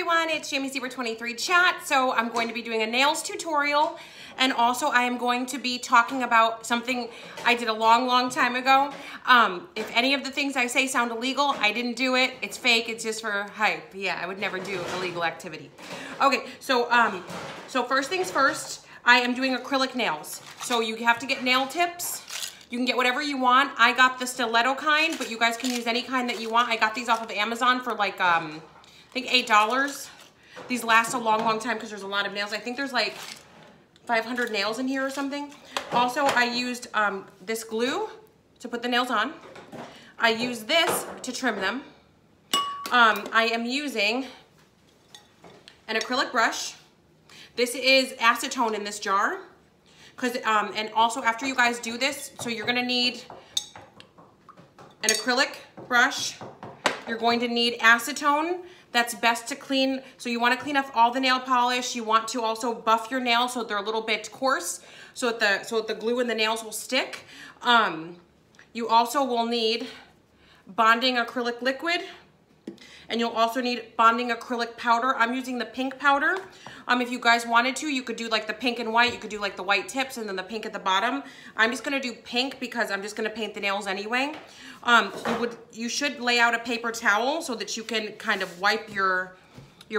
everyone, it's JamieZebra23 chat. So I'm going to be doing a nails tutorial, and also I am going to be talking about something I did a long time ago. If any of the things I say sound illegal, I didn't do it. It's fake. It's just for hype. Yeah, I would never do illegal activity. Okay, so first things first, I am doing acrylic nails. So you have to get nail tips. You can get whatever you want. I got the stiletto kind, but you guys can use any kind that you want. I got these off of Amazon for like, I think $8. These last a long time because there's a lot of nails. I think there's like 500 nails in here or something. Also, I used this glue to put the nails on. I use this to trim them. I am using an acrylic brush. This is acetone in this jar. And also after you guys do this, so you're gonna need an acrylic brush. You're going to need acetone. That's best to clean. So you wanna clean off all the nail polish. You want to also buff your nails so they're a little bit coarse so that the glue in the nails will stick. You also will need bonding acrylic liquid. And you'll also need bonding acrylic powder. I'm using the pink powder. If you guys wanted to, you could do like the pink and white. You could do like the white tips and then the pink at the bottom. I'm just gonna do pink because I'm just gonna paint the nails anyway. You should lay out a paper towel so that you can kind of wipe your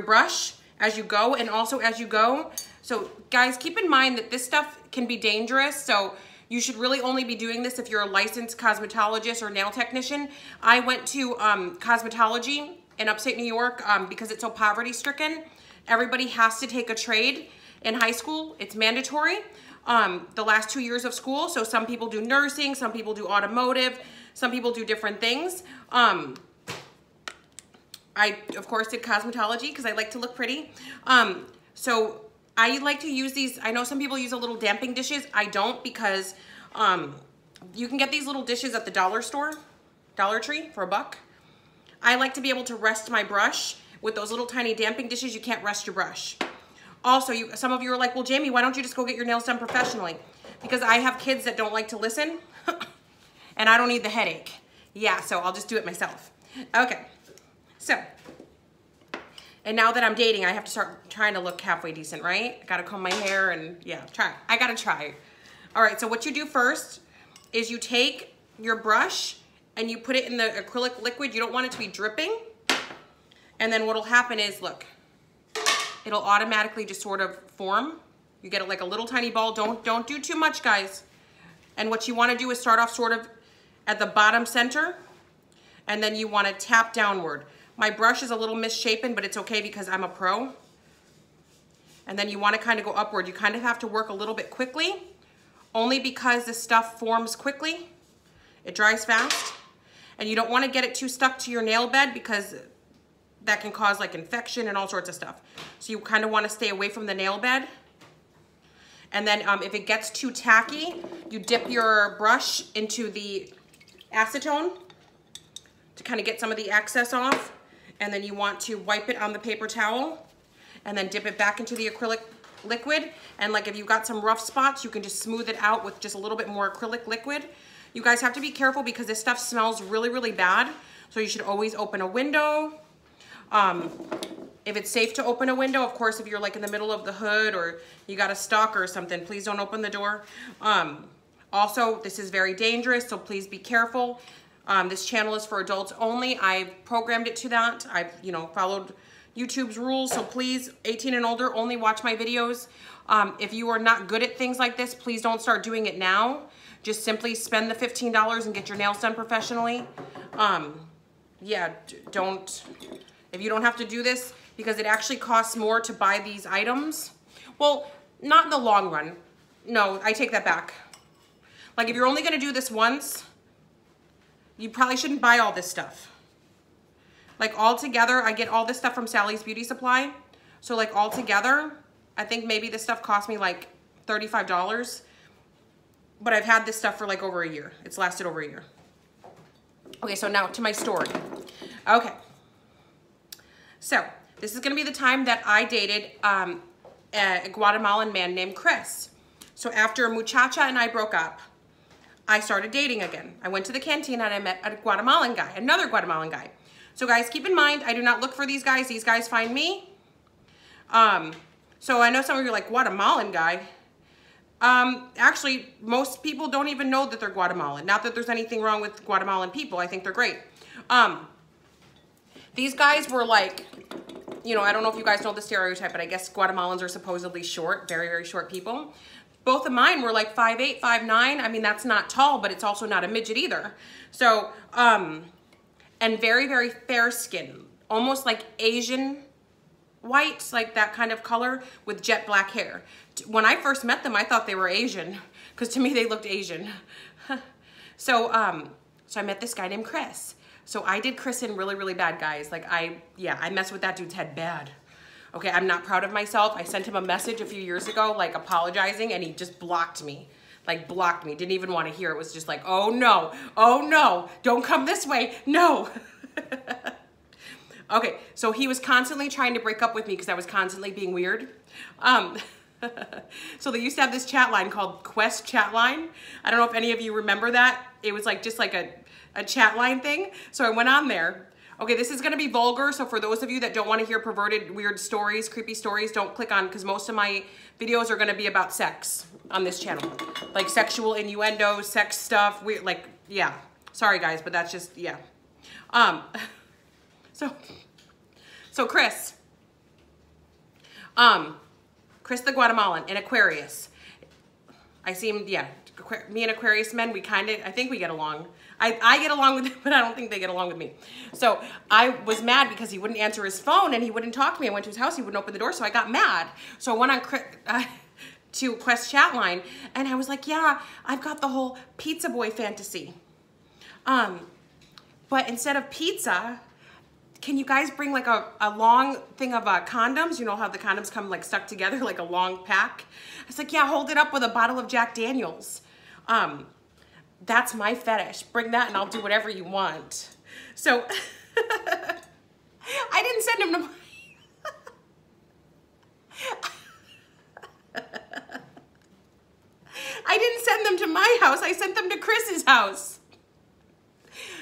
brush as you go and also as you go. So guys, keep in mind that this stuff can be dangerous. So you should really only be doing this if you're a licensed cosmetologist or nail technician. I went to cosmetology in upstate New York because it's so poverty stricken. Everybody has to take a trade in high school. It's mandatory the last 2 years of school. So some people do nursing, some people do automotive, some people do different things. I, of course, did cosmetology because I like to look pretty. So I like to use these. I know some people use a little damping dishes. I don't because you can get these little dishes at the dollar store, Dollar Tree for $1. I like to be able to rest my brush. With those little tiny damping dishes, you can't rest your brush. Also, some of you are like, well, Jamie, why don't you just go get your nails done professionally? Because I have kids that don't like to listen, and I don't need the headache. Yeah, so I'll just do it myself. Okay, so, and now that I'm dating, I have to start trying to look halfway decent, right? I gotta comb my hair and yeah, I gotta try. All right, so what you do first is you take your brush and you put it in the acrylic liquid. You don't want it to be dripping. And then what'll happen is, look, it'll automatically just sort of form. You get it like a little tiny ball. Don't do too much, guys. And what you wanna do is start off sort of at the bottom center, and then you wanna tap downward. My brush is a little misshapen, but it's okay because I'm a pro. And then you wanna kind of go upward. You kind of have to work a little bit quickly, only because the stuff forms quickly. It dries fast. And you don't wanna get it too stuck to your nail bed because that can cause like infection and all sorts of stuff. So you kind of want to stay away from the nail bed. And then if it gets too tacky, you dip your brush into the acetone to kind of get some of the excess off. And then you want to wipe it on the paper towel and then dip it back into the acrylic liquid. And like if you've got some rough spots, you can just smooth it out with just a little bit more acrylic liquid. You guys have to be careful because this stuff smells really bad. So you should always open a window. If it's safe to open a window, of course, if you're like in the middle of the hood or you got a stalker or something, please don't open the door. Also, this is very dangerous, so please be careful. This channel is for adults only. I've programmed it to that. I've, followed YouTube's rules, so please, 18 and older, only watch my videos. If you are not good at things like this, please don't start doing it now. Just simply spend the $15 and get your nails done professionally. Yeah, if you don't have to do this, because it actually costs more to buy these items. Well, not in the long run. No, I take that back. Like if you're only gonna do this once, you probably shouldn't buy all this stuff. Like all together, I get all this stuff from Sally's Beauty Supply. So like all together, I think maybe this stuff cost me like $35. But I've had this stuff for like over a year. It's lasted over a year. Okay, so now to my story. Okay. So, this is gonna be the time that I dated a Guatemalan man named Chris. So after Muchacha and I broke up, I started dating again. I went to the cantina and I met a Guatemalan guy, another Guatemalan guy. So guys, keep in mind, I do not look for these guys find me. So I know some of you are like, Guatemalan guy. Actually, most people don't even know that they're Guatemalan. Not that there's anything wrong with Guatemalan people. I think they're great. These guys were like, you know, I don't know if you guys know the stereotype, but I guess Guatemalans are supposedly short, very, very short people. Both of mine were like 5'8", 5'9". I mean, that's not tall, but it's also not a midget either. So, and very, very fair skin, almost like Asian white, like that kind of color with jet black hair. When I first met them, I thought they were Asian because to me they looked Asian. So I met this guy named Chris. So I did Chris in really, really bad, guys. Like I messed with that dude's head bad. Okay, I'm not proud of myself. I sent him a message a few years ago, like apologizing, and he just blocked me. Like blocked me, didn't even want to hear. It was just like, oh no, don't come this way, no. Okay, so he was constantly trying to break up with me because I was constantly being weird. So they used to have this chat line called Quest Chat Line. I don't know if any of you remember that. It was like just like a chat line thing. So I went on there. Okay, this is gonna be vulgar, so for those of you that don't wanna hear perverted, weird stories, creepy stories, don't click on, because most of my videos are gonna be about sex on this channel. Like sexual innuendo, sex stuff, weird, like, yeah. Sorry guys, but that's just, yeah. So Chris. Chris the Guatemalan in Aquarius. I seem, yeah, me and Aquarius men, I think we get along. I get along with them, but I don't think they get along with me. So I was mad because he wouldn't answer his phone and he wouldn't talk to me. I went to his house, he wouldn't open the door, so I got mad. So I went on to Quest Chat Line and I was like, yeah, I've got the whole pizza boy fantasy. But instead of pizza, can you guys bring like a long thing of condoms? You know how the condoms come like stuck together, like a long pack? I was like, yeah, hold it up with a bottle of Jack Daniels. That's my fetish. Bring that and I'll do whatever you want. So I didn't send him to I didn't send them to my house. I sent them to Chris's house.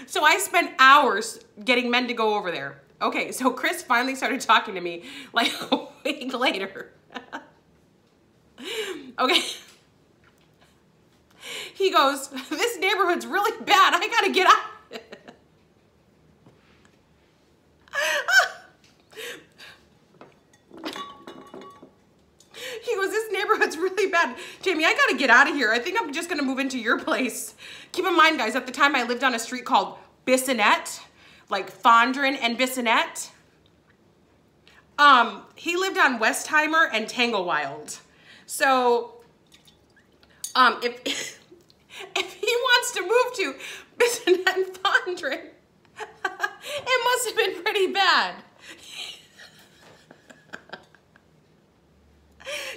So I spent hours getting men to go over there. Okay, so Chris finally started talking to me like a week later. Okay. He goes, this neighborhood's really bad. I gotta get out. He goes, this neighborhood's really bad. Jamie, I gotta get out of here. I think I'm just gonna move into your place. Keep in mind, guys, at the time I lived on a street called Bissonnette, like Fondren and Bissonnette. He lived on Westheimer and Tanglewild. So, if he wants to move to Bissonnette and Fondren, it must have been pretty bad.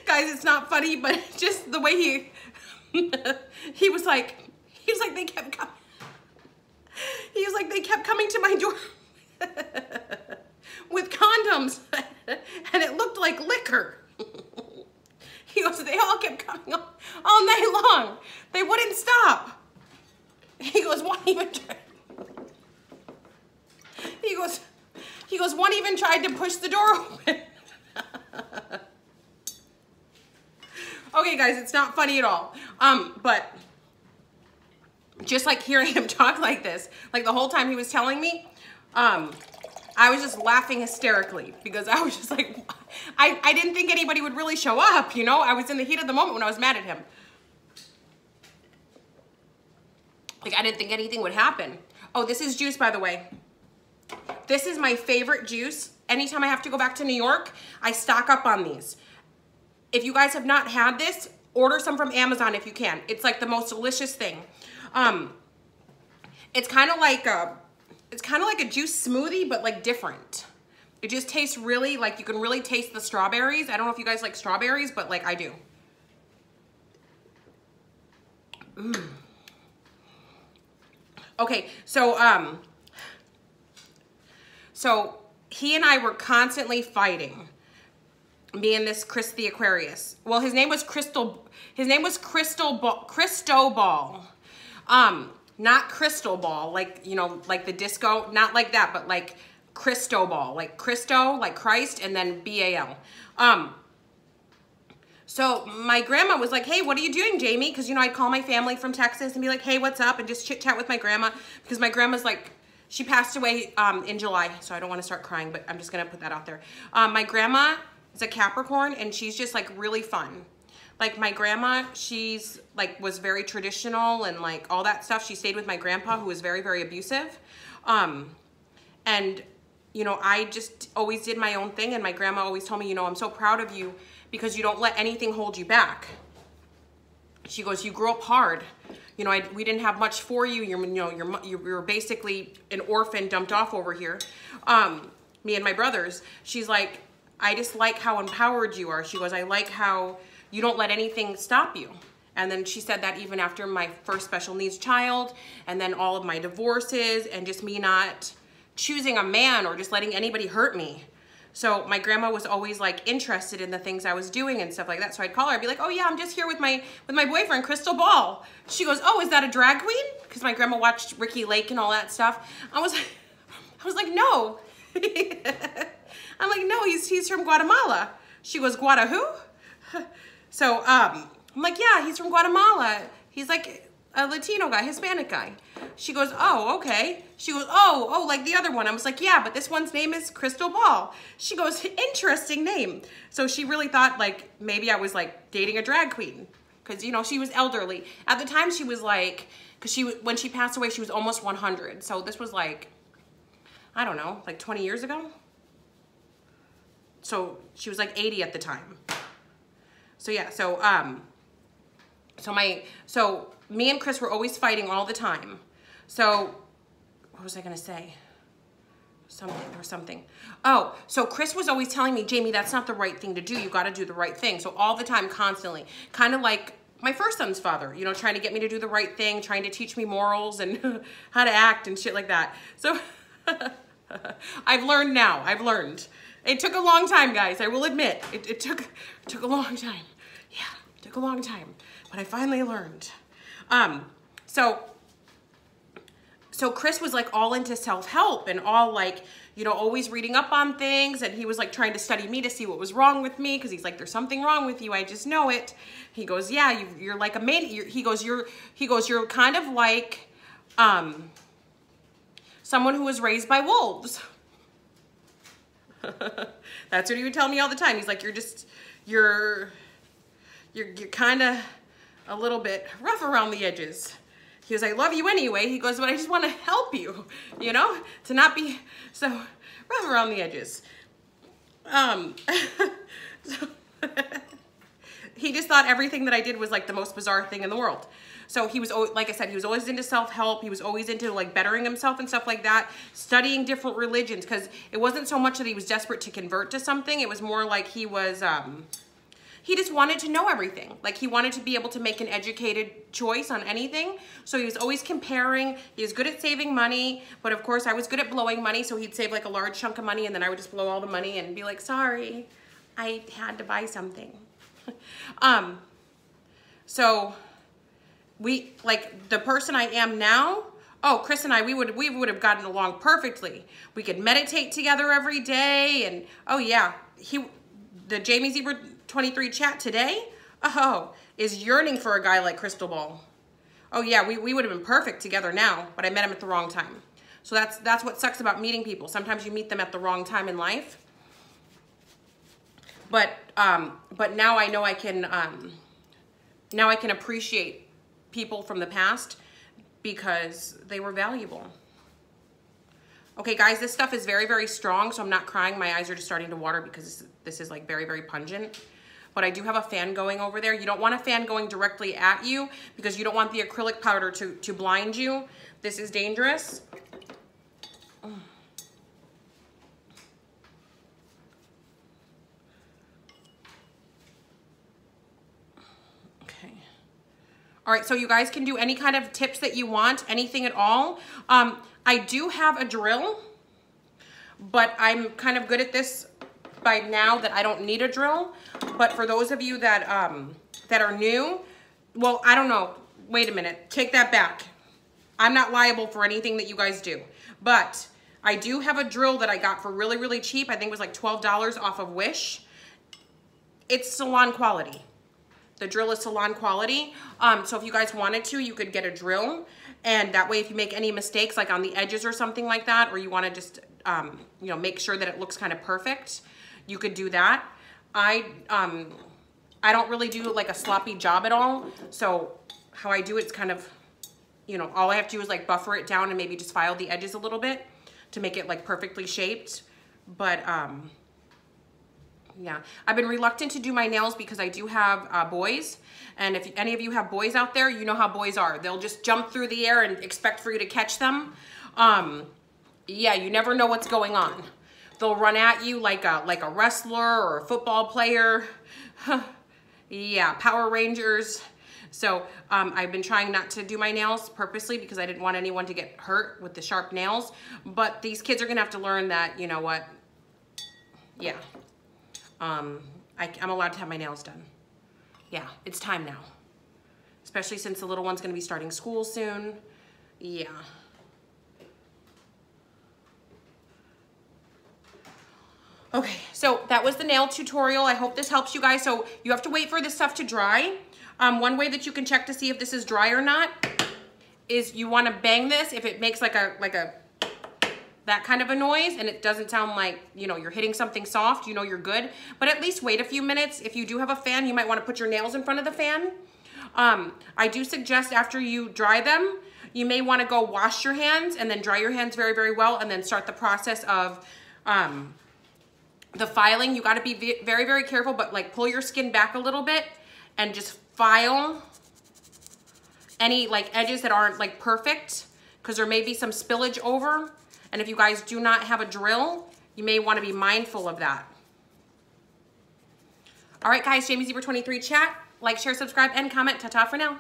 Guys, it's not funny, but just the way he was like they kept coming. He was like, they kept coming to my door with condoms and it looked like liquor. He goes, they all kept coming all night long. They wouldn't stop. He goes, one even tried. He goes, one even tried to push the door open. Okay, guys, it's not funny at all. But just like hearing him talk like this, like the whole time he was telling me, I was just laughing hysterically because I was just like, I didn't think anybody would really show up, you know? I was in the heat of the moment when I was mad at him. Like, I didn't think anything would happen. Oh, this is juice, by the way. This is my favorite juice. Anytime I have to go back to New York, I stock up on these. If you guys have not had this, order some from Amazon if you can. It's like the most delicious thing. It's kind of like a juice smoothie, but like different. It just tastes really, like you can really taste the strawberries. I don't know if you guys like strawberries, but like I do. Okay, so he and I were constantly fighting. Me and this Chris the Aquarius. Well, his name was Cristobal. Not Crystal Ball, like, you know, like the disco, not like that, but like Cristobal, like Christo, like Christ, and then B-A-L. So my grandma was like, hey, what are you doing, Jamie? Because, you know, I'd call my family from Texas and be like, hey, what's up? And just chit chat with my grandma, because my grandma's like, she passed away in July, so I don't want to start crying, but I'm just going to put that out there. My grandma is a Capricorn, and she's just like really fun. Like my grandma, she's like, was very traditional and like all that stuff. She stayed with my grandpa, who was very, very abusive. And, you know, I just always did my own thing. And my grandma always told me, you know, I'm so proud of you because you don't let anything hold you back. She goes, you grew up hard. You know, we didn't have much for you. You're basically an orphan dumped off over here. Me and my brothers. She's like, I just like how empowered you are. She goes, I like how you don't let anything stop you. And then she said that even after my first special needs child, and then all of my divorces, and just me not choosing a man or just letting anybody hurt me. So my grandma was always like interested in the things I was doing and stuff like that. So I'd call her, I'd be like, oh yeah, I'm just here with my boyfriend, Crystal Ball. She goes, oh, is that a drag queen? Because my grandma watched Ricky Lake and all that stuff. I was like, no. I'm like, no, he's from Guatemala. She goes, Guada who? So I'm like, yeah, he's from Guatemala. He's like a Latino guy, Hispanic guy. She goes, oh, okay. She goes, oh, like the other one. I was like, yeah, but this one's name is Crystal Ball. She goes, interesting name. So she really thought like maybe I was like dating a drag queen, because, you know, she was elderly. At the time she was like, because when she passed away, she was almost 100. So this was like, I don't know, like 20 years ago. So she was like 80 at the time. So yeah, so me and Chris were always fighting all the time. So what was I gonna say? Something. Oh, so Chris was always telling me, Jamie, that's not the right thing to do. You got to do the right thing. So all the time, constantly, kind of like my first son's father, you know, trying to get me to do the right thing, trying to teach me morals and how to act and shit like that. So I've learned now. I've learned. It took a long time, guys. I will admit, it took a long time. Yeah, it took a long time, but I finally learned. So Chris was like all into self-help and all like, you know, always reading up on things. And he was like trying to study me to see what was wrong with me. Cause he's like, there's something wrong with you. I just know it. He goes, yeah, you're like a maniac. He goes, you're kind of like, someone who was raised by wolves. That's what he would tell me all the time. He's like, you're kind of a little bit rough around the edges. He goes, I love you anyway. He goes, but I just want to help you, you know, to not be so rough around the edges. So he just thought everything that I did was like the most bizarre thing in the world. So he was, like I said, he was always into self-help. He was always into like bettering himself and stuff like that, studying different religions, because it wasn't so much that he was desperate to convert to something. It was more like he was, he just wanted to know everything. Like he wanted to be able to make an educated choice on anything. So he was always comparing. He was good at saving money, but of course I was good at blowing money. So he'd save like a large chunk of money and then I would just blow all the money and be like, sorry, I had to buy something. So we, like the person I am now, oh, Chris and I, we would have gotten along perfectly. We could meditate together every day. And oh yeah, the Jamie Zebra 23 chat today, oh, is yearning for a guy like Crystal Ball. Oh yeah, we would have been perfect together now, but I met him at the wrong time. So that's what sucks about meeting people. Sometimes you meet them at the wrong time in life. But now I know I can appreciate people from the past because they were valuable. Okay, guys, this stuff is very, very strong, so I'm not crying. My eyes are just starting to water because this is like very, very pungent. But I do have a fan going over there. You don't want a fan going directly at you because you don't want the acrylic powder to blind you. This is dangerous. Okay. All right, so you guys can do any kind of tips that you want, anything at all. I do have a drill, but I'm kind of good at this by now that I don't need a drill. But for those of you that are new, well, I don't know. Wait a minute. Take that back. I'm not liable for anything that you guys do. But I do have a drill that I got for really, really cheap. I think it was like $12 off of Wish. It's salon quality. The drill is salon quality. So if you guys wanted to, you could get a drill. And that way, if you make any mistakes, like on the edges or something like that, or you want to just, you know, make sure that it looks kind of perfect, you could do that. I don't really do like a sloppy job at all. So how I do it's kind of, you know, all I have to do is like buffer it down and maybe just file the edges a little bit to make it like perfectly shaped. But yeah, I've been reluctant to do my nails because I do have boys. And if any of you have boys out there, you know how boys are. They'll just jump through the air and expect for you to catch them. Yeah, you never know what's going on. They'll run at you like a wrestler or a football player. Yeah, Power Rangers. So I've been trying not to do my nails purposely because I didn't want anyone to get hurt with the sharp nails. But these kids are gonna have to learn that, you know what, yeah. I'm allowed to have my nails done. Yeah, it's time now. Especially since the little one's gonna be starting school soon. Yeah. Okay, so that was the nail tutorial. I hope this helps you guys. So you have to wait for this stuff to dry. One way that you can check to see if this is dry or not is you wanna bang this. If it makes like a that kind of a noise and it doesn't sound like, you know, you're hitting something soft, you know you're good. But at least wait a few minutes. If you do have a fan, you might want to put your nails in front of the fan. I do suggest after you dry them, you may want to go wash your hands and then dry your hands very, very well and then start the process of the filing. You got to be very, very careful, but like pull your skin back a little bit and just file any like edges that aren't like perfect because there may be some spillage over. And if you guys do not have a drill, you may want to be mindful of that. All right, guys, Jamie Zebra 23 chat. Like, share, subscribe, and comment. Ta-ta for now.